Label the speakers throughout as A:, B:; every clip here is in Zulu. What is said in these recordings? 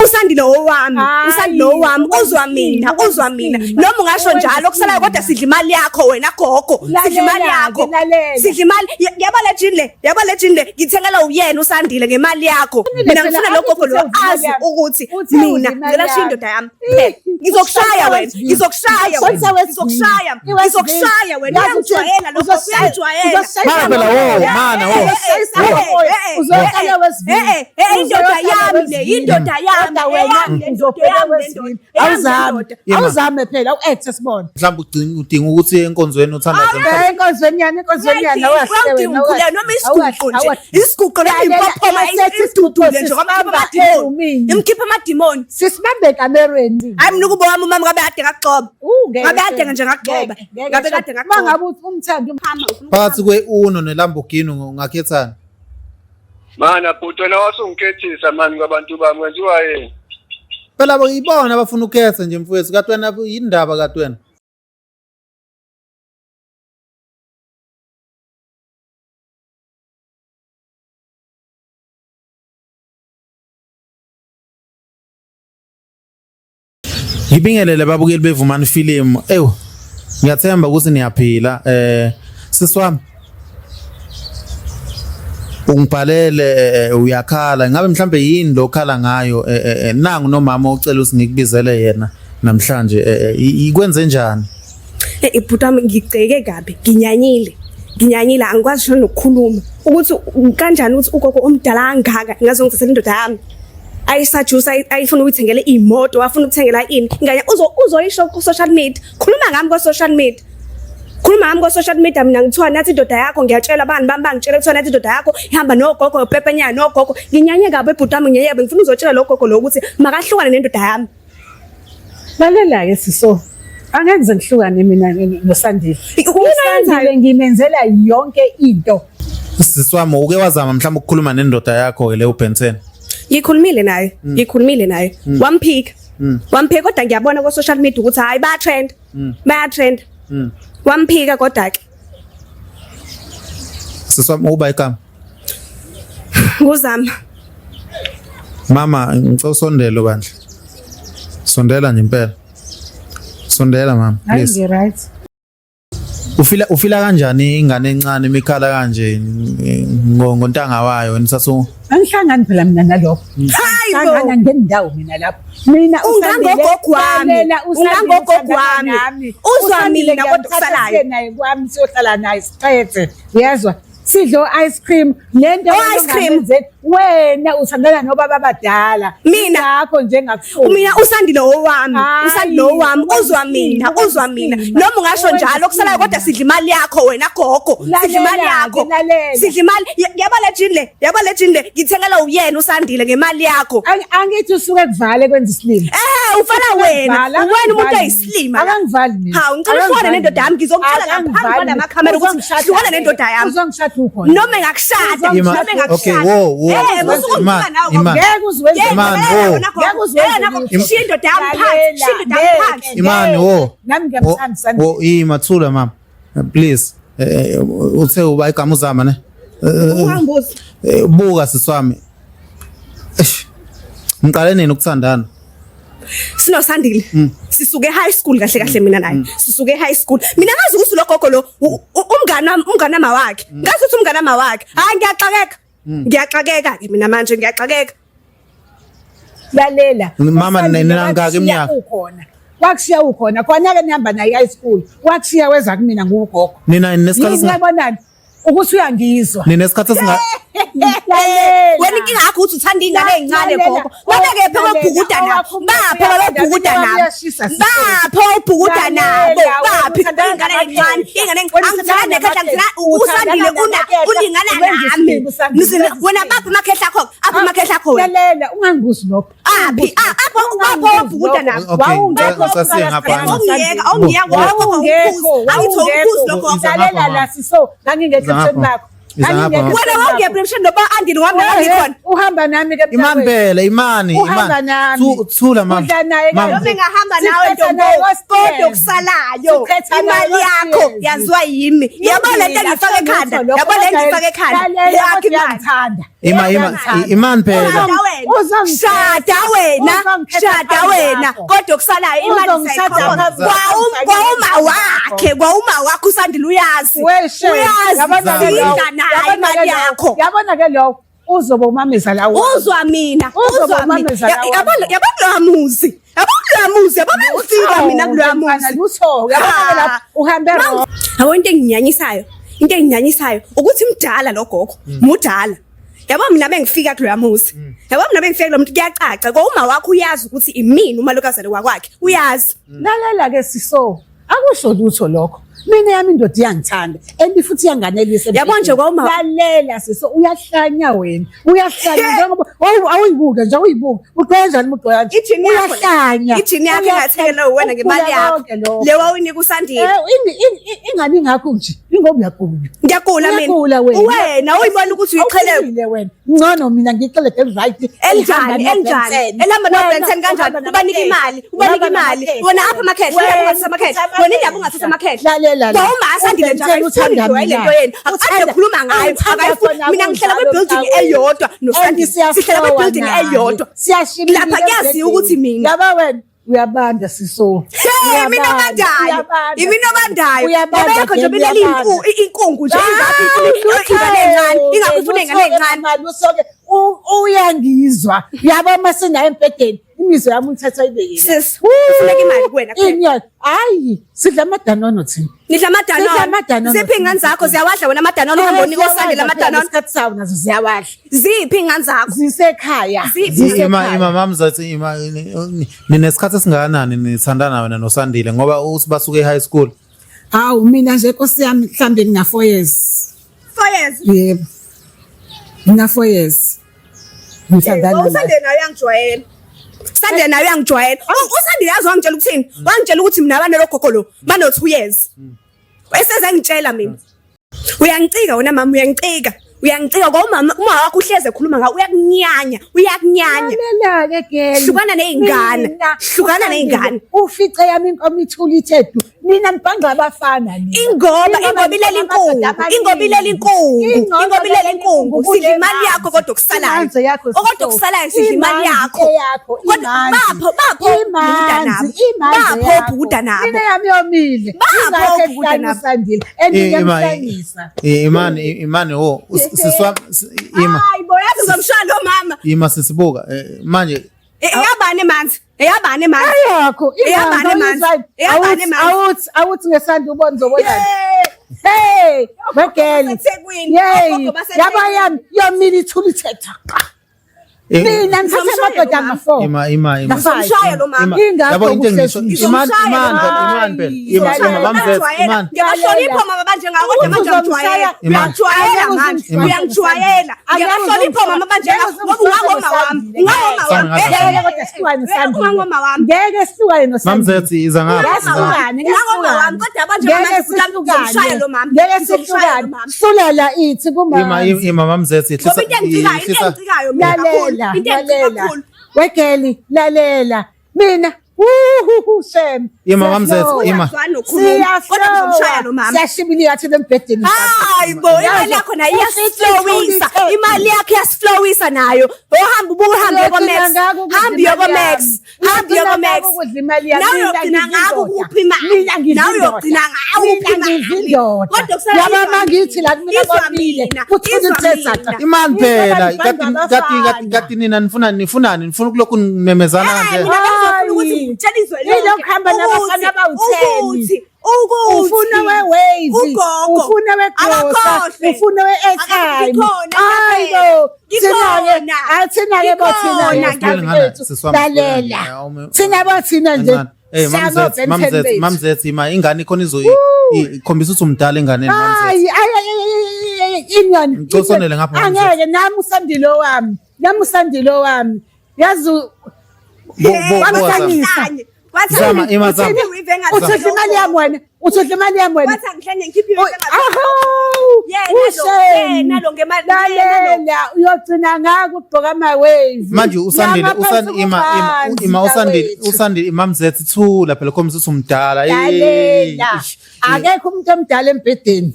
A: usandile owami uzwa mina noma ungasho njalo kusalayo kodwa sidla imali yakho wena gogo sidla imali yaba legend ngithengela uyena usandile ngemali yakho mina ngifuna lo gogo lo azi ukuthi mina ngicela sho indoda yami ngizokushaya wena wena uyangijwayela lokho uyangijwayela indoda yami
B: awuzame phela u-act sibona
C: mhlawumbe udinga ukuthi enkonzweni uthandaze
B: enkonzweni yani
A: noma isiguqo impophoma nje imkhipha amadimoni
B: sisibambe kamerweni
A: hayi mina ukuba wami umama ngabe kade ngagcoba nje ngagcoba ngabe kade ngagcoba
B: mangabe umthandi
C: phakathi kwe-Uno neLamborghini ungakhethana
D: mana bhuti wena wasungikethisa mani kwabantu bami kwenziwa yini
C: phela bayibona abafuna ukhetha nje mfowethu kanti wena yindaba kanti wena ngibingelele babukeli bevumani film ngiyathemba ukuthi niyaphila siswami ungibhalele uyakhala ngabe mhlambe yini lo khala ngayo nangu nomama ucela ukuthi ngikubizele yena namhlanje ikwenze njani
A: ibhutami ngiceke kabi nginyanyile angikwazi nokukhuluma ukuthi kanjani ukuthi ugogo omdala angaka ngaze ngithathele indoda yami ayisajusa ayifuna ukuyithengela imoto afuna ukuthengela ini ngaya uzoyisho ku social media khuluma ngami ku social media mina ngithiwa nathi indoda yakho ngiyatshela abantu bami bangitshela ukuthi nathi indoda yakho ihamba nogogo pepenyana nogogo nginyanye kabe ibhutami ngiyebe ngifuna uzotshela logogo lokuthi makahlukane nendoda yami
B: lalela ke siso angeke ngihlukane mina noSandile uSandile ngimenzela yonke into
C: siswami uke wazama mhlawumbe ukukhuluma nendoda yakho ke le uBenson
A: ngikhulumile naye wamphika kodwa ngiyabona ku social media ukuthi hayi baya trend wamphika kodwa ke
C: siswami uba igama
A: nguzama
C: mama ngicela usondele bandla sondela nje impela sondela mama please
B: hayi right
C: ufila kanjani ingane encane imikhala kanje ngontanga wayo nisaso
B: angihlangani phela mina nalokho hayi ngendawo mina lapho mina
A: ungangogogo wami uzwa mina kodwa kusalayo
B: naye kwami siyohlala naye sicethe uyezwa sidlo ice cream lento wena uthandana nobaba abadala
A: mina
B: yakho njengakufuna
A: mina usandile owami uzwa mina noma ungasho njalo kusalayo kodwa sidla imali yakho wena gogo sidla imali yaba legend ngithengela uyena usandile ngemali yakho
B: angithi usuke kuvale kwenza islima
A: ufana wena umuntu oyislima
B: akangivali mina
A: hawu ngicela uhlone nendoda yami ngizokutshela ngaphambi kwalama camera ukuthi hlukana nendoda yami noma ngakushada
C: okay wo imani
B: nami ngiyamthanda
C: wo imathula mama please uthe uba igama uzama ne buka siswami ngiqale nini ukuthandana
A: sinosandile sisuke high school kahle mina naye sisuke high school mina ngazi ukuthi lo gogo lo umngane mawakhe ngazi ukuthi umngane mawakhe hayi ngiyaxakeka ke mina manje ngiyaxakeka
B: lalela
C: mama nina ngaka iminyaka
B: ukhona wakushiya ukhona khona-ke nihamba naye high school wakushiya weza kumina ngugogo
C: nina nesikhathi
B: ngiyabonani ukuthi uyangizwa
C: ninesikhathi esinga
A: wena inkinga yakho uthi uthanda ingane ezincane gogo babeke phela ubhukuda nabo baphi ingane ezincane angithanda nekhehla usandile ulingana nami wena baphi amakhehla akho
B: lalela ungangibuzi lokho
A: apho ubhukuda nabo
B: lalela la siso ngangingekhetsheni lakho
A: wena wawuyapressure noba andini wami ngikhona
B: uhamba nami ke
C: imani phela imani thula mama
A: noma ngahamba nawe kodwa kusalayo imali yakho yaziwa yimi yabona lento ngifaka ekhanda
B: yakho
C: imani phela
A: shada wena kodwa okusalayo imali kwauma wakhe uSandile uyazi nayo imali yakho.
B: Yabona ke lo uzobe umameza la
A: uzwa mina yabona muzi yabona mina kuloya muzi
B: lutho yabona la uhambe ro.
A: Yabo into enginyanyisayo ukuthi mdala lo gogo mudala. Yabo mina bengifika kuloya muzi yabo mina bengifika lo muntu kuyacaca kwauma wakho uyazi ukuthi imini uma lokazana wakwakhe uyazi.
B: Lalela ke Siso akusho lutho lokho. Mina yami indoda iyangithanda and futhi iyanganelisa.
A: Yabo nje kwauma
B: lalela Siso uyahlanya wena uyahlanya njengoba awuyibuke nje uyibuke uqonjani umuntu yakhe uyahlanya
A: ijini yakhe ngathekela wena ngemali yakho lewa uyinika uSandile
B: ingani ngakho nje ingoba uyagula
A: ngiyagula mina wena uyibona ukuthi uyiqheleke
B: wena ngcono mina ngiqheleke right
A: enjani elamba no Benson kanjani ubanika imali wona apha emakhehle wena indaba ungathatha emakhehle Kwauma aSandile nje ayifuni lento yenu akade khuluma ngayo akayifuni mina ngihlala kwebuilding eyodwa noSandile sihlala kwebuilding eyodwa
B: siyashimila
A: lapha kuyazi ukuthi mina
B: yaba wena uyabanda Siso
A: mina bandayo bekho nje bileli inkungu nje ingane encane ingakufuna ingane encane
B: usoke uyangizwa yaba masina empedeni imizwa yami uthatha ibeke
A: sis ufuneka imali kuwena
B: inyoni hayi sidla amadanono thina
A: nidla amadanono ziphi ingane zakho ziyawadla wena amadanono uhamba unika uSandile amadanono
B: isikhathi sawo nazo ziyawadla
A: ziphi ingane zakho
B: zisekhaya
C: Mama mzathi ninesikhathi esingakanani nithandana wena noSandile ngoba uthi basuke eHigh school.
B: Hawu mina nje Nkosi yami mhlambe ngina 4 years.
A: 4 years
B: Yebo. Ngina 4 years. Ngithandana
A: uSandile naye uyangijwayela Sandile naye uyangijwayela uSandile yazi wangitshela ukuthini wangitshela ukuthi mina abane logogo lo bano 2 years weseze ngitshela mina uyangicika wena mama uyangicika kwa uma wakho uhleze ekhuluma ngawe uyakunyanya
B: lalela ke
A: hlukana nezingane
B: ufice yami inkomo ithula ithethu mina ngibhanga abafana nini
A: ingoba ilela inkungu sidla imali yakho kodwa okusalayo sidla imali yakho bapho buda nabo
B: mina yami yomile
A: bapho buda nabo
B: Sandile endiyamhlanyisa
C: imani ho siswa
A: hayi boyazi uzomshaya lo mama
C: sisibuka manje
A: eyabane manzi
B: ayakho awuthi ngesandla ubona uzobonana hey bageli hey yabayami yomile ithula ithetha mina ngithathe amadoda ngafo
A: ngishaya lo mama
C: yabo into engisho imani
A: ngiyahlonipha mama banje ngawo kodwa manje ngijwayela manje uyangijwayela ngiyahlonipha mama banje ngoba ungangoma wami
B: ngeke sihlukane noSandile
C: mamzethi iza ngapha
A: kodwa manje ngishaya lo mama
B: ngeke sihlukane sulela ithi kumanzi
C: mamzethi
B: lalela wegeli lalela mina Shem
C: mama mzethi
B: siyashibila yathi lembhedeni
A: hayi bo imali yakho nayo imali yakho yasiflowisa nayo ohamba ubuhambe koMax hambi yokoMax nawe ugcina ngako kuphi imali nawe ugcina ngako kuphi imali kodwa
B: yaba mangithi la mina babile uthi uthesatha
C: imali phela kati nina nifunani nifuna kulokhu nimemezana nje
B: ilokuhamba nabafana bawu10 ufuna weWaze ufuna weGrocer ufuna weAirtime hayibo thina ke bothina lalela thina bothina nje
C: mamzethi ingane khona ikhombisa ukuthi umdala enganeni
B: mamzethi inyoni
C: ngicosonele ngapha
B: angeke nami uSandile wami yazi
C: Zama imazama
B: uthole imali yami wena
A: wathi angihlanye ngikhiphe
B: yena lo ngemali lalela uyogcina ngako ugqoka amaWaze
C: manje uSandile mamzethi thula phela khombisa ukuthi umdala
B: akekho umuntu omdala embedeni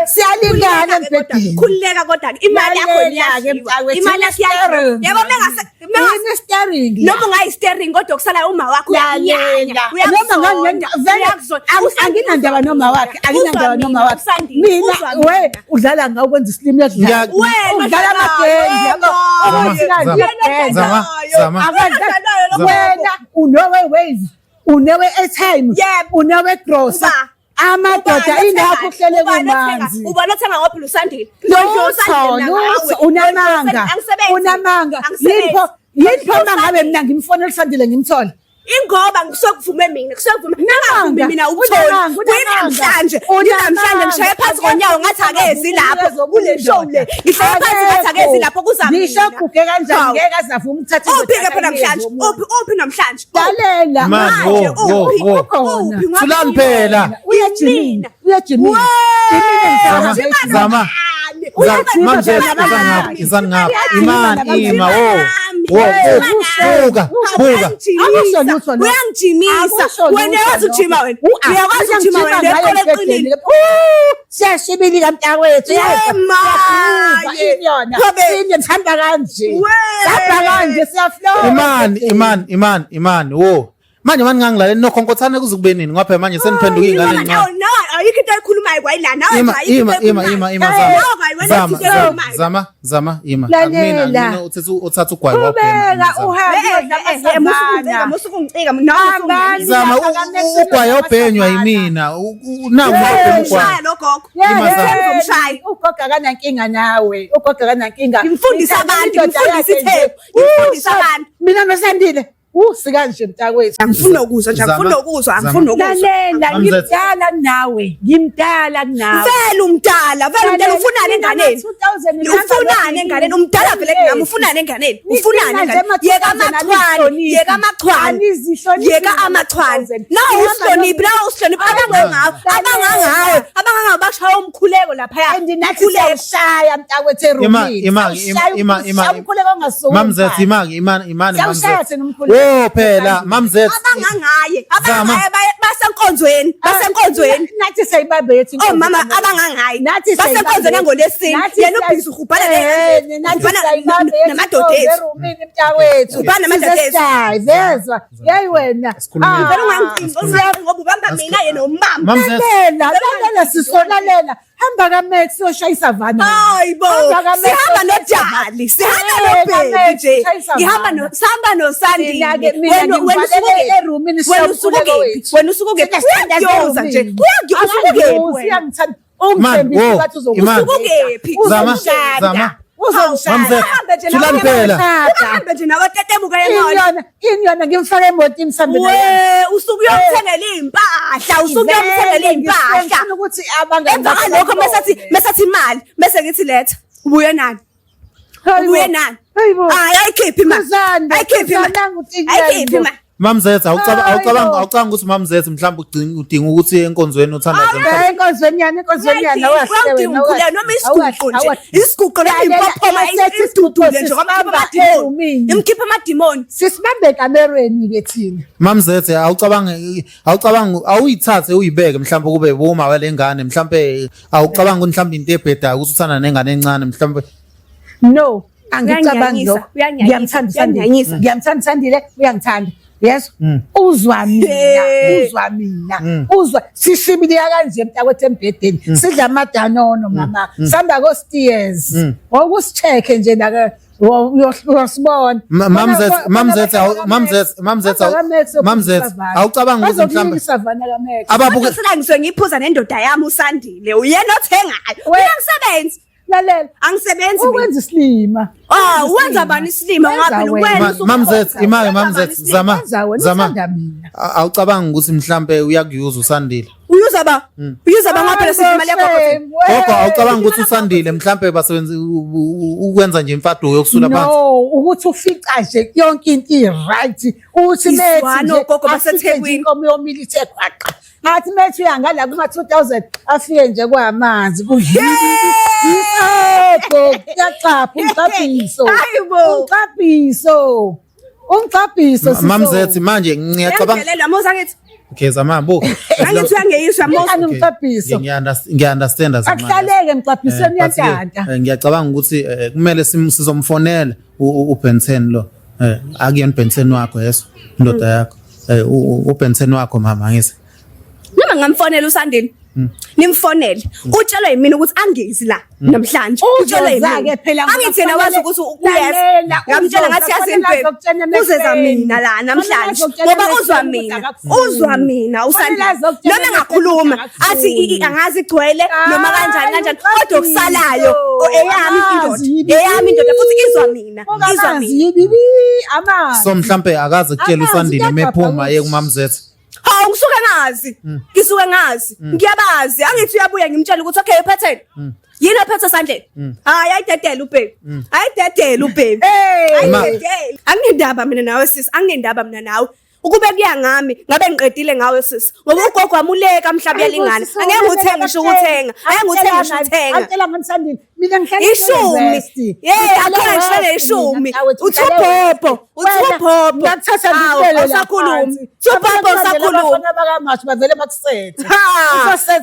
B: Siyalingana embhedeni.
A: Khululeka kodwa imali yakho niyaziwa. Imali yakho yabo
B: Yini steering?
A: noma ungayi-steering kodwa kusala uma wakho
B: Lalela. Anginandaba noma wakhe, anginandaba noma wakhe. Mina we udlala ngawo kwenza isilimi yadlala. Udlala amagenzi yabo. Wena unowe wave, unewe airtime, unewe gross. Amadoda ingakho uhlele kumanzi.
A: Ubona thenga ngophi uSandile?
B: Unamanga. Yipho mangabe mina ngimfonela uSandile ngimthole.
A: Ingoba ngisokuvume mina, nangavumi mina utholi. Namhlanje ngishaya phansi konyawo ngathi akezi lapho kule show le. Ngishaya phansi ngathi akezi lapho kuzami.
B: Ngisho kuke kanjani ngeke azavuma ukuthatha
A: Uphi ke phela namhlanje? Uphi namhlanje?
B: Lalela
C: manje Thulani phela.
B: Uyajimina.
C: Zama izani ngapha ima buka
A: uyangijimisa wena yazi ujima wena uyakwazi ujima wena eqole eqinile
B: siyashibilika mntakwethu sihamba kanje siyaflow
C: imani wo manje manje ngangilaleni nokhonkothane kuzukube nini ngoba manje seniphenduka ingane encane
A: ayikho into ekhulumayo kwayila nawe
C: zama mina uthatha ugwayi zama ugwayi obhenywa yimina
B: ugogo akanankinga nawe ugogo akanankinga
A: ngimfundisa abantu
B: mina noSandile sikanje mntakwethu
A: angifuna ukuzwa
B: lalela ngimdala kunawe
A: vele umdala ufunani enganeni umdala vele kunami ufunani enganeni yeka amachwane nawe usihloniphi abangangawe bashaya umkhuleko laphaya
B: ndinakushaya mntakwethu
C: imani phela mamzethu
A: abangangaye basenkonzweni
B: nathi sayibambe yethi
A: mama abangangaye basenkonzweni engolesini yena ubhizi uhubhana namadoda ethu
B: mntakwethu vezwa yayi wena
A: ngoba ubamba mina yena umbamba
B: lalela sisolalela hamba kaMax siyoshayisa vana
A: hayibo sihamba nodali sihamba nobheki nje sihamba noSandile wena usukuphi uyayoza nje
B: uyangithanda ungithembisa bathi
A: uzokuphi
C: Thulani phela
A: uhambe nje nawatetebuka yemali
B: inyona ngimfaka emotini sambe
A: usukuyomthengela impahla
B: ukuthi
A: lokho mesathi imali bese ngithi letha ubuye nani ayikhiphi imali
C: Mamzethu awucabanga ukuthi mamzethu mhlawumbe udinga ukuthi enkonzweni uthandaze
B: mhlawumbe enkonzweni yana wahle
A: noma isiguqo impophoma isidudule nje imkhipha amadimoni
B: sisibambe kamerweni ke thina
C: mamzethu awucabanga awuyithathe uyibeke mhlawumbe kube boma walengane mhlawumbe awucabanga ukuthi mhlawumbe into ebhedayo ukuthi uthanda nengane encane mhlawumbe
B: no angicabangi lokho ngiyamthanda Sandile uyangithanda yes uzwa sishibile kanje mntakwethu embhedeni sidla amadanono mama samba ko steers ngokusicheke nje la uyosibona
C: mamzethu awucabanga ukuthi mhlawumbe
A: ababuke ngisuke ngiphuza nendoda yami uSandile uyena othengayo uyangisebenza
B: lalela
A: angisebenzi
B: ukwenza isilima
A: wenza bani isilima ngaphela wena
C: mamzethu mamzethu zama awucabanga ukuthi mhlambe uyakuyuza uSandile
A: uyuza ba ngaphela imali yakho
C: gogo awucabanga ukuthi uSandile mhlambe basebenza ukwenza nje imfado yokusula phansi
B: no ukuthi ufica nje yonke into right uthi methi
A: gogo baseThekwini
B: inkomo yomilitary kwaqa ngathi methi uyangala kuma 2000 afike nje kwamanzi
C: mamzethu manje ngiyacabanga Okay Zama buka.
A: Angithi uyangeyiswa Mose.
B: Mcaphiso.
C: Ngiya-understand Zama.
B: Akuhlaleke Mcaphiso niyantanda.
C: Ngiyacabanga ukuthi kumele sizomfonela uBenson lo. Akuyona uBenson wakho yeso indoda yakho. uBenson wakho mama ngithi.
A: Noma ngamfonela uSandile. Nimfonele. Utshelwe yimina ukuthi angezi la namhlanje. Utshelwe yimina. Angithi yena wazi ukuthi uyeza. Ngamtshela ngathi yazimpela. Uzeza mina la namhlanje. Ngoba uzwa mina. Uzwa mina uSandile. Noma engakhuluma athi angazi igcwele noma kanjani. Kodwa okusalayo eyami indoda futhi izwa mina. Izwa mina.
C: So mhlambe akaze kutshela uSandile mephuma ye kumamzethe.
A: Hawu ngisuke ngazi ngiyabazi angithi uyabuya ngimtshela ukuthi okay uphetheni yini ophethe Sandile hayi ayidedela ubhebi ayidedela anginendaba mina nawe sisi anginendaba mina nawe ukube kuya ngami ngabe ngiqedile ngawe sisi ngoba ugogo wamuleka mhlaba yalingana angeke nguthenga ngisho ukuthenga
B: Angicela ngani Sandile mina ngihlala
A: ishumi akho ngishele ishumi uthubhobho
B: ngakuthatha ngiphelele
A: usakhuluma uthubhobho usakhuluma
B: abakamathi bavele bakusethe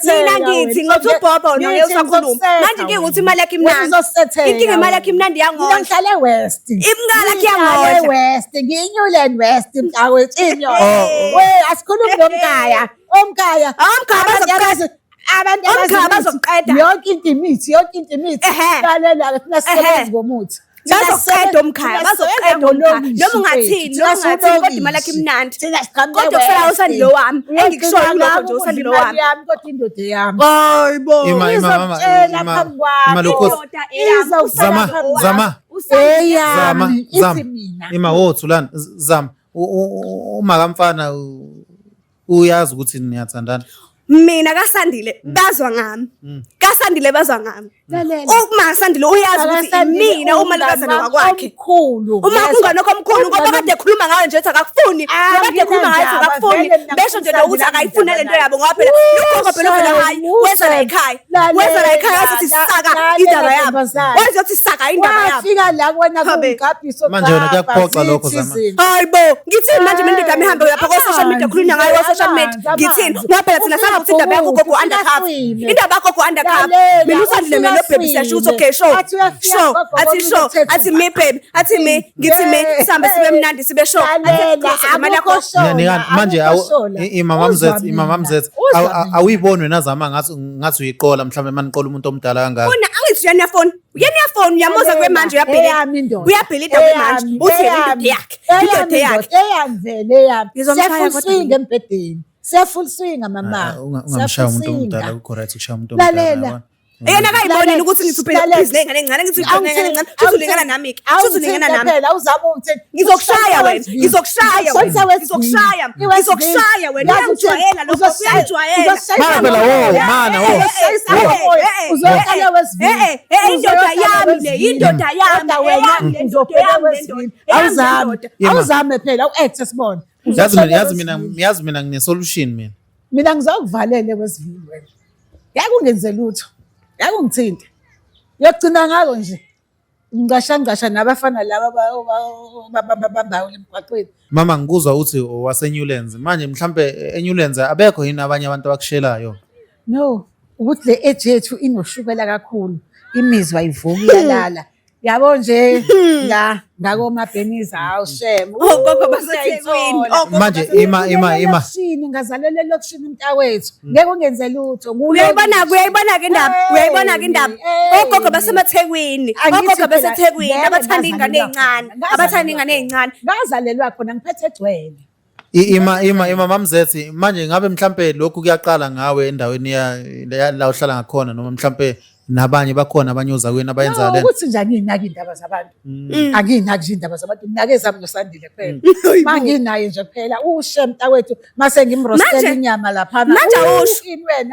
A: mina ngithi ngothubhobho noye usakhuluma manje ngikuthi imali yakhe imnandi inkinga imali yakhe imnandi yangola
B: ngihlale West
A: imngala yakhe yangola
B: West ngiyinyuleni West mntakwethu inyo we asikhulumi ngomkhaya omkhaya abantu
A: bazoqeda
B: yonke into imithi lalela thina sisebenza ngomuthi
A: bazoqeda omkhaya bazoqeda omkhaya noma ungathini kodwa imali yakhe imnandi kodwa kusala uSandile wami engikushoyo lokho nje uSandile wami
B: kodwa indoda yami
A: hayibo
C: ima lokho Zama ima wothu lana Zama uma kamfana uyazi ukuthi niyathandana
A: mina kaSandile bazwa ngami kaSandile bazwa ngami uma Sandile uyazi ukuthi mina uma lokazana wakwakhe uma kunganokho omkhulu ngoba kade ekhuluma ngayo nje ethi akakufuni kade ekhuluma ngayo ethi akakufuni besho nje ukuthi akayifuna lento yabo ngoba phela lokho phela hayi weza la ekhaya asithi sisaka indaba yabo wenza ukuthi sisaka indaba yabo
B: afika la kuwena kumgabhiso
C: manje wena kuyakuphoxa lokho Zama
A: hayibo ngithini manje mina indaba ihambe lapha ko social media khulunywa ngayo social media ngithini ngoba phela thina sangabuthi indaba yakho gogo undercover indaba yakho gogo undercover mina uSandile mina baby siyasho ukuthi okay show athi me baby athi me ngithi me sihambe sibe mnandi sibe show imali yakho
C: manje imamamzethe awuyiboni wena Zama ngathi uyiqola mhlawumbe maniqola umuntu omdala kangaka
A: wona angithi uyafona uyamoza kwemanje uyabhelida kwemanje uthi indoda yakhe
B: eyamvele yami sefulswing embedeni sefulswing mama
C: ungamshaya umuntu omdala ucorrect ukushaya umuntu omdala
A: yena akayibonile ukuthi ngisuphela ibhizinisi lengane encane ngithi ngane encane uzulingana nami uzulingana nami
B: phela uzama ukuthi
A: ngizokushaya wena ngizokushaya wena uyangijwayela lokho uyangijwayela
C: phela mana
B: uzoqala wesivini
A: indoda yami le indoda yami
B: awuzame phela u-act sibona
C: yazi mina ngine-solution
B: mina ngizokuvalele wesivini wena yakungenze lutho yakungithinte yokugcina ngako nje ngashangasha nabafana laba babambayo emgwaqweni
C: mama ngikuzwa uthi waseNewlands manje mhlambe eNewlands abekho yini abanye abantu abakushelayo
B: no ukuthi le age yethu inoshukela kakhulu imizwa ivuka iyalala yabo nje la ngakomabheniza awushem
A: gogo baseThekwini
C: manje ima
B: ngazalele lokishini mntakwethu ngeke ungenze lutho
A: uyayibona ke indaba ogogo basemaThekwini abathanda ingane ezincane
B: ngazalelwa khona ngiphethe egcwele
C: ima mamzethe manje ngabe mhlambe lokhu kuyaqala ngawe endaweni la uhlala ngakhona noma mhlambe nabanye bakhona abanyoza kwena abayenza lento
B: ukuthi nje anginaki indaba zabantu anginaki nje indaba zabantu nake zami noSandile kuphela manginayo nje kuphela ushe mntakwethu mase ngimrostela inyama lapha
A: manje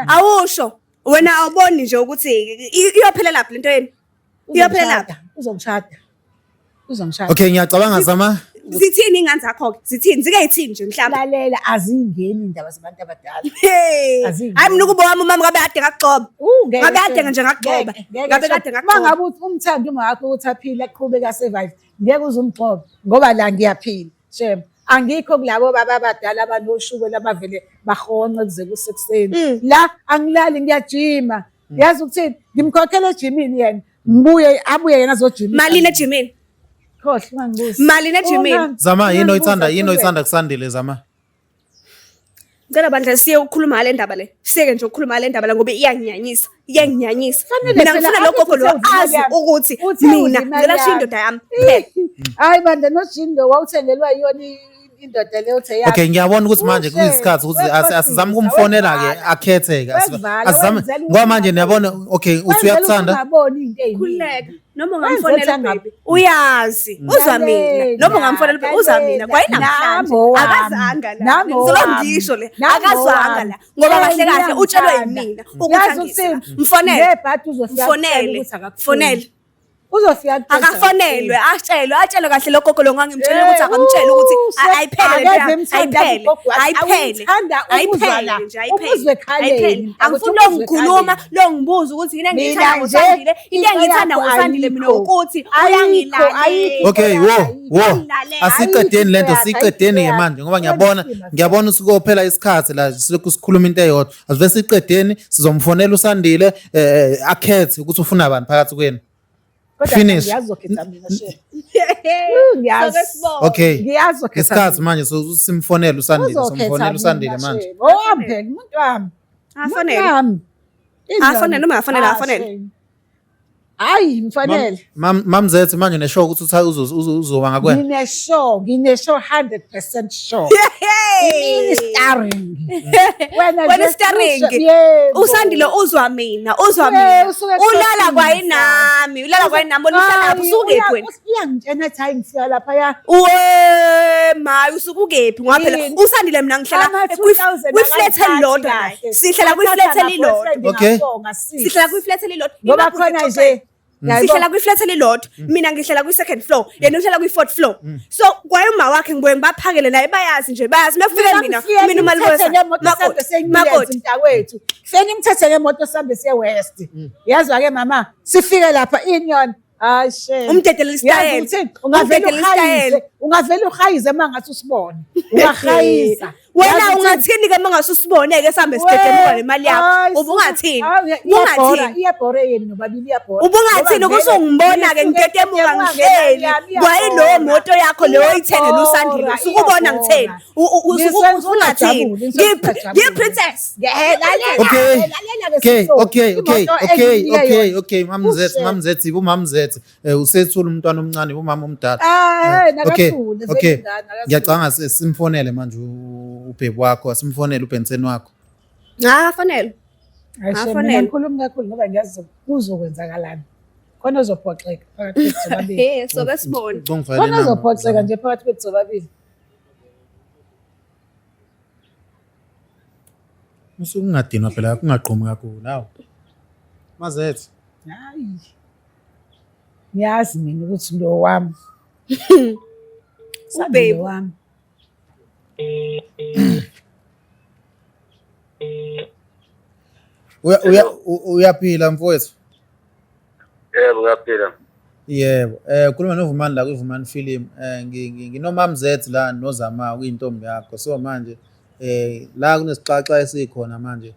A: awusho wena awuboni nje ukuthi iyophela lapha lento yeni iyophela lapha
B: uzongishada
C: okay ngiyacabanga Zama
A: zithini ingane zakho zithini zikayithini nje mhlawumbe
B: lalela azingeni indaba zabantu abadala
A: hayi mina ukuba wami umama ngabe kade ngakugcoba ngabe kade nje ngakugcoba ngabe kade ngakugcoba
B: mangabe uthi umthando wakho ukuthi aphile aqhubeka survive ngeke uzumgcoba ngoba la ngiyaphila shem angikho kulabo baba abadala abanoshukela abavele bahonce kuze kusekuseni la angilali ngiyajima yazi ukuthini ngimkhokhela ejimini yena abuye yena azojima
A: malini ejimini
B: khohle ungangibuzi
A: malini ejimini
C: Zama yini oyithanda kusandile Zama?
A: Ngicela bandla siye ukukhuluma ngale ndaba le. Sike nje ukukhuluma ngale ndaba la ngoba iyanginyanyisa. Mina ngifuna lokho lo azi ukuthi mina ngilasha indoda yami.
B: Hayi bandla noJindo wawuthengelwa yiyona indoda leyo uthe yazi.
C: Okay ngiyabona ukuthi manje kuyisikhathi ukuthi asizame ukumfonela ke akhetheke. Asizame ngoba manje niyabona okay uthi uyakuthanda.
B: Ungaboni into eziningi.
A: Khuleka noma ungamfonela baby. Uyazi uzwa mina noma ungamfonela baby uzwa mina kwayinamhlanje akazanga la. Ngizongisho le akazwanga la ngoba kahle kahle utshelwe yimina ukuthi mfonele fonele
B: uzofika
A: akafonelwe atshelwe kahle lokho lo ngangimtshela ukuthi akamtshela ukuthi ayiphele angifuni ngikhuluma lo ngibuza ukuthi yini engiyithanda ngosandile into engiyithanda ngosandile mina ukuthi uyangilalela
C: Okay wo asiqedeni lento siqedeni manje ngoba ngiyabona usikophela isikhathi la sikhuluma into eyodwa asive siqedeni sizomfonela uSandile akhethe ukuthi ufuna abantu phakathi kwenu finish okay isikhathi manje simfonela uSandile manje
B: ohambe umuntu wami
A: afonele noma afonele
B: hayi mfanele
C: mamzethe manje neshow ukuthi uzoba ngakwena
B: ngineshow 100% sure starring
A: wena starring uSandile uzwa mina ulala kwayinami bona uhlala usukephi wena
B: uyangitshena ethi ngifika lapha ya
A: mayi usukukephi ngoba phela uSandile mina ngihlala kwiflat elilodwa sihlala kwiflat elilodwa
C: okay
A: sihlala kwiflat elilodwa
B: ngoba khona nje
A: sihlala kwiflat elilodwa mina ngihlala kwi-second floor yena uhlala kwi-4th floor so kwayuma wakhe ngibuye ngibaphakele naye bayazi nje bayazi mekufika mina umalibosa
B: makoti mntakwethu kufeni imthethe ngemoto sihambe siye west yazwa ke mama sifike lapha inyoni hayi shame
A: umdedelela isitayela
B: ungavela uhayize mangathi usibone ungahayiza
A: wena ungathini ke mangase usiboneke sihambe sidedemula nemali yakho ubungathini
B: iyabhore yini nobabili iyabhore
A: ubungathini kusungibona ke ngidedemuka ngihleli kwayilo moto yakho leyo oyithengela uSandile usukubona ngitheni usungathini ngiprincess
C: okay mamzethe ubumamzethe usethula umntwana omncane ubumama omdala okay ngiyacanga simfonele manje ubhebu wakho asimfonele uBenson wakho
A: afanele
B: ngikhuluma kakhulu ngoba ngiyazi kuzokwenzakalani khona uzophoxeka phakathi kwethu babili
A: soke sibone
B: khona uzophoxeka nje phakathi kwethu babili
C: usungadinwa phela kungaqhumi kakhulu nawo mazethe
B: hayi ngiyazi mina ukuthi lo wami
A: ubhebu
B: wami
C: uyaphila mfowethu
D: Yebo uyaphila
C: yebo khuluma noVumani la kwiVumani film nginomamzethe la noZama kuyintombi yakho so manje la kunesixaxa esikhona manje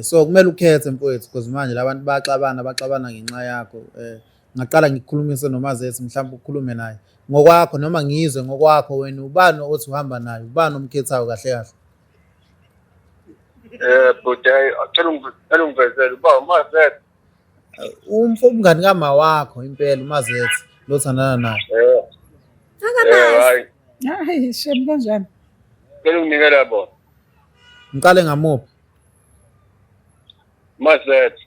C: so kumele ukhethe mfowethu because manje labantu baxabana ngenxa yakho ngaqala ngikukhulumise nomazethe mhlawumbe ukukhulume naye ngokwakho noma ngizwe ngokwakho wena ubani othi uhamba naye ubani omkhethayo kahle kahle
D: but acela ungivezele uba umazethe
C: umngani kama wakho impela umazethe lothandana naye
B: hayi shame kanjani
D: Ngicela unginikela bona
C: ngiqale ngamuphi
D: Mazethe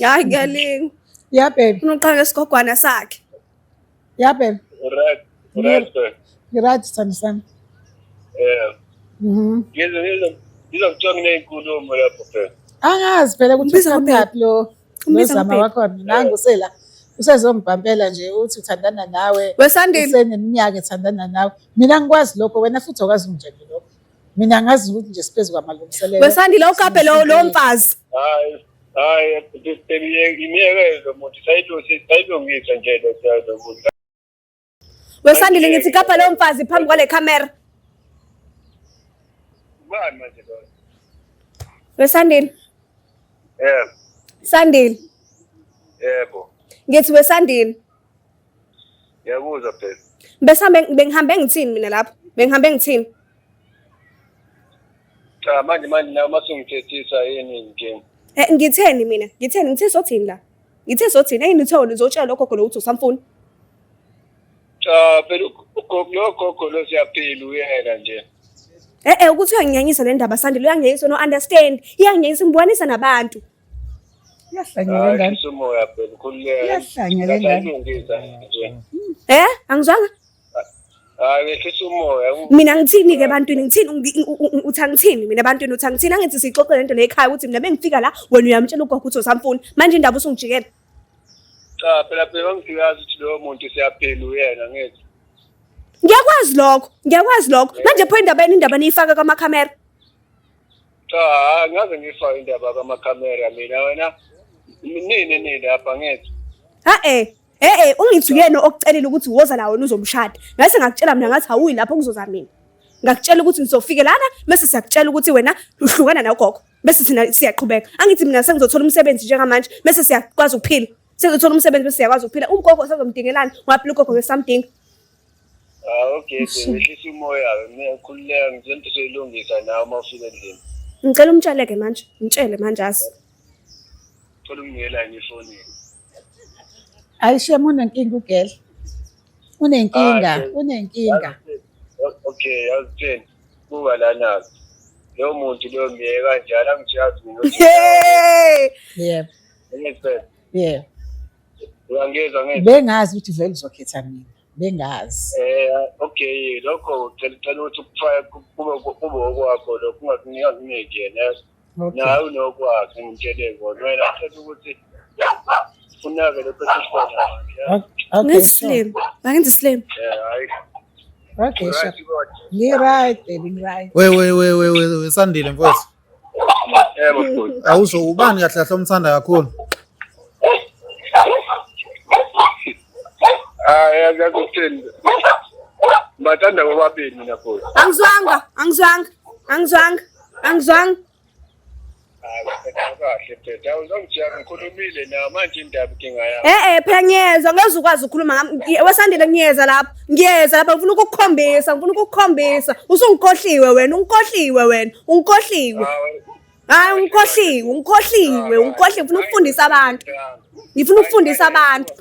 A: hayi ngiyalinga
B: yeah baby
A: unoqala isigogwana sakhe
B: yeah baby
D: right
B: right sami
D: ngizokutshonga nezinkulumo lapho phela
B: angazi phela ukuthi usamaphi lo nozama wakho nangu usela usezombhampela nje uthi uthandana nawe
A: weSandile
B: seneminyaka ethandana nawe mina ngikwazi lokho wena futhi okwazi unje lokho mina ngazi ukuthi nje siphezulu kwamalungiselelo
A: weSandile ukape lo mfazi
D: hayi imiyeke lo muntu sayilungisa nje lo siyazi ukuthi
A: Wesandile ngithi kapha lo mfazi phambi kwale camera.
D: Bani manje lo?
A: Wesandile. Sandile.
D: Yebo.
A: Ngithi Wesandile.
D: Yabuzwa phela.
A: Bengihambe ngithini mina lapho? Bengihambe ngithini?
D: Cha manje nawe masungithethisa yini inkinga?
A: Ngitheni mina? Ngithe sothini la? Ngithe sothini? Engithole uzotshela lokho khona ukuthi usamfuni.
D: Cha phela ugogo lo siyaphila uyena nje.
A: Ukuthi uyanginyanyisa le ndaba Sandile, uyanginyanyisa no understand. Iyanginyanyisa ngibonisa nabantu.
B: Iyahlangana ngani?
D: Umoya phela khululeka.
B: Iyahlangana ngani?
D: Nje.
A: Angizwanga?
D: Hayi wehlisa umoya.
A: Mina ngithini ke ebantwini? Ngithini uthangithini mina ebantwini uthangithini? Angithi sixoxe lento le ekhaya ukuthi mina bengifika la wena uyamtshela ugogo ukuthi usamfuni. Manje indaba usungijikela.
D: Cha phela ngifikazi ukuthi lo muntu siyaphila uyena ngithi.
A: Ngiyakwazi lokho. Manje pho indaba niyifaka kwamakhamera.
D: Cha ngaze ngifaka indaba kwamakhamera mina wena nini lapha ngithi.
A: Ungithi uyena okucelela ukuthi woza la wena uzomshada. Ngase ngakutshela mina ngathi awuyi lapho kuzoza mina. Ngakutshela ukuthi ngizofike lana bese siyakutshela ukuthi wena uhlukana nagogo. Bese thina siyaqhubeka. Angithi mina sengizothola umsebenzi njengamanje bese siyakwazi ukuphila. Sengizothola umsebenzi bese siyakwazi ukuphila. Ugogo sezomdingelana waphila ugogo ngesamdinga.
D: Okay, wehlisa umoya mina khululeka ngizonto soyilungisa nawe mawufika endlini.
A: Ngicela umtsheleke manje. Ngitshele manje asi.
D: Thola ungela ngefonini.
B: Ayishem unenkinga ugel. Unenkinga.
D: Okay, yazithini. Kuba lana. Lo muntu lo miye kanjalo angijazi mina.
B: Yebo.
D: Ngiyiphe.
B: Yebo.
D: Uyangeza ngeke.
B: Bengazi ukuthi vele uzokhetha mina. Bengazi.
D: Okay, lokho ucela ukuthi ukufaya kube okwakho lokho ungakunika ngiyena. Nawe unokwakho ngitshele kona. Wena uthethe ukuthi unake lokho esifana.
B: Okay.
A: Slim. Bangenze slim.
D: Hayi.
B: Okay, sure. Right, baby, right.
C: We Sandile mfowethu.
D: Yebo futhi.
C: Awusho ubani kahle kahle omthanda kakhulu?
D: Yakuthini. Bathanda bobabili mina futhi.
A: Angizwanga.
D: Kahle phela. Awuzongijaka ngikhulumile nawe manje indaba inkinga yakho.
A: Phela ngiyezwa ngeze ukwazi ukukhuluma ngami. Wesandile ngiyeza lapha. Ngifuna ukukukhombisa. Usungikhohliwe wena, ungikhohliwe. Hayi ungikhohliwe. Ngifuna ukufundisa abantu.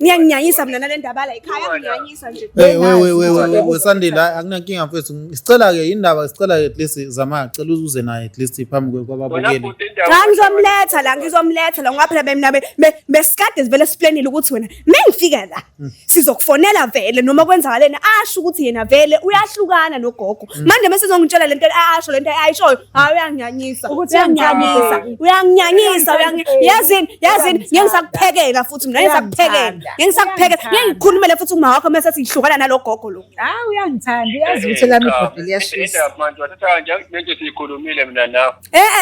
A: Ngiyanginyanyisa mina nale ndaba la ekhaya nginyanyisa nje.
C: We Sandile akunankinga mfethu. Sicela ke indaba sicela at least zama cela uze naye at least phambi kwababukeli.
A: Ngizomletha la ngaphela mina besikade sivele siplanile ukuthi wena mengifika la sizokufonela vele noma kwenzakaleni asho ukuthi yena vele uyahlukana nogogo. Manje bese sizongitshela lento asho lento ayishoyo uyanginyanyisa. Yazini ngiyakuphekela futhi mina ngiyakuphekela futhi uma wakho mase sihlukana nalogogo lo.
B: Uyangithanda uyazi ukuthi lami ibhodle liyashisa.
D: Manje wathatha nje lento siyikhulumile mina nawe.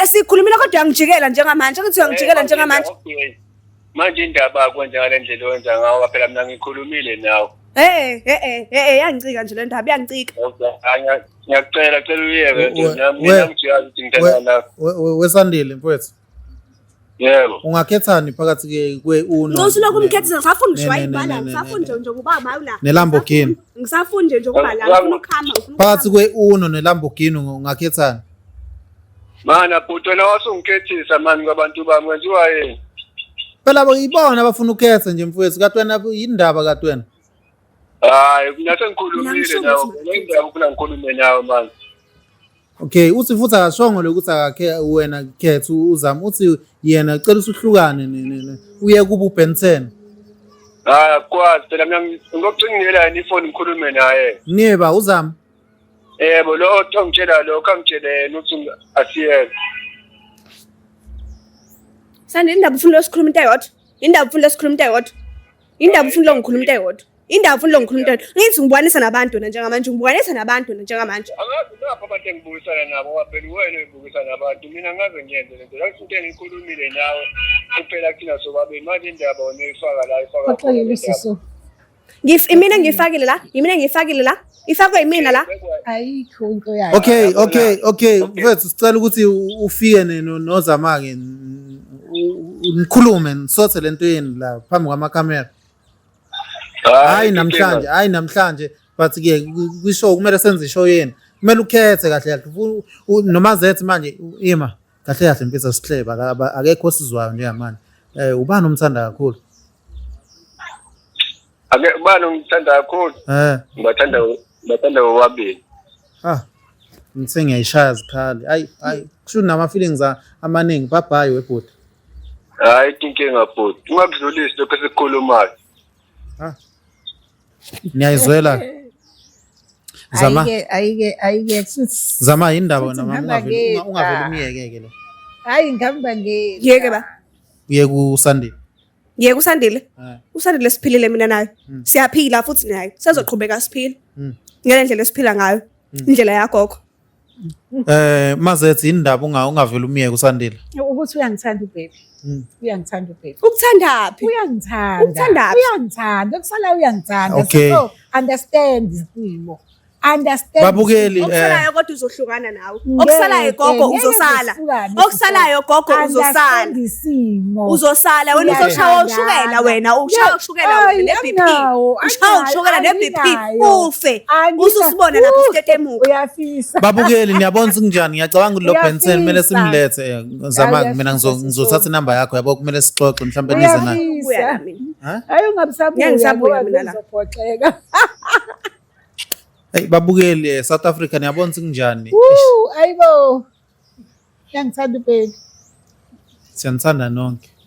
A: Sikhulumile kodwa uyangijikela njengamanje. Ngithi uyangijikela njengamanje.
D: Manje indaba akwenza ngale ndlela owenza ngawo phela mina ngikhulumile nawe.
A: Yangicika nje le ndaba yangicika.
D: Ngiyacela uyeke mina ngijazi ukuthi ngithanda nawe.
C: We Sandile mfowethu.
D: Yebo.
C: Ungakhethani phakathi kwe-Uno?
A: Ngizosuloku umkhethisa ngisafuna ngisho ibala ngisafuna nje ukuba mawu la.
C: neLamborghini.
A: Ngisafuna nje ukuba la ngifuna ukukhama.
C: Phakathi kwe-Uno neLamborghini ungakhethani?
D: Mana bhuti wena wasungikhethisa mani kwabantu bami kwenziwa yini?
C: Phela bayibona abafuna ukhetha nje mfowethu kade wena indaba kade wena.
D: Hayi mina sengikhulumile nawe. Indaba ufuna ngikhulume nawe manje.
C: Okay, uthi futhi akashongo lokuthi akakhe wena khetha uzama uthi yena ucela usuhlukane uye kuba uBenton.
D: Kwazi phela mina ngikucingela ifoni ngikhulume naye.
C: Niba uzama.
D: Yebo lo ongitshela lo kangitshele ukuthi asiyeke.
A: Sandile indaba ufuna losikhuluma into eyodwa. Indaba ufuna losikhuluma into eyodwa. Indaba ufuna longikhuluma into eyodwa. Indaba ufuna longikhuluma into eyodwa. Ngithi ngibonisa nabantu njengamanje njengamanje.
D: Angazi lapho abantu engibukisana nabo waphela wena ubukisa nabantu mina ngaze ngiyenze lento. La into engikhulumile nawe kuphela kuthina sobabili manje indaba oneyifaka la ifaka.
B: Baxolile siso.
A: Imina ngiyifakile la. Ifakwe yimina la.
B: Ayikho into yayo.
C: Okay mfethu sicela ukuthi ufike nozama-ke nikhulume nisothe lento yeni la phambi kwamakamera. Hayi namhlanje but-ke kwishow kumele senze ishow yeni kumele ukhethe kahle noma zethi manje ima kahle mpisa sihleba akekho osizwayo njengamanje ubani umthanda kakhulu
D: ubani umthanda kakhulu ngibathanda bobabili
C: ngithe ngiyayishaya zikhali hayi kusho nama-feelings amaningi babhayi webhuti
D: hayi inkinga bhuti ungakudlulisi lokho esikukhulumayo
C: niyayizwela zama yindaba wena ungavele umiyeke-ke le
B: hayi ngihamba
A: Yeke ba.
C: uye kusandile
A: Yeke usandile siphilile mina nayo. Siyaphila futhi nayo. Sezoqhubeka siphila. Ngale ndlela esiphila ngayo. Indlela yagogo.
C: Mazethi indaba ungavele umiyeke usandile
B: ukuthi uyangithanda ubaby. Uyangithanda ubaby.
A: Ukuthandaphi?
B: Uyangithanda kusala uyangithanda
C: Okay.
B: so understand isimo understand
C: babukeli
A: Okusalayo kodwa uzohlukana nawe. Okusalayo gogo uzosala. Okusalayo gogo uzosala. Uzosala wena uzoshaya ushukela wena ushaya ushukela wena ne-BP. Ushaya ushukela ne-BP ufe. Ususibona lapho sitetemuka.
B: Uyafisa
C: babukeli niyabona kunjani ngiyacabanga ukuthi lo Benson kumele simlethe zama mina ngizothatha inamba yakho yabo kumele sixoxe mhlawumbe nize naye
A: Ubuya mina.
B: hayi ungabisabuya
A: Ngiyasabuya mina la.
B: ngizophoxeka
C: hey babukeli South Africa niyabona kunjani
B: ayibo uyangithanda ubaby
C: siyanithanda nonke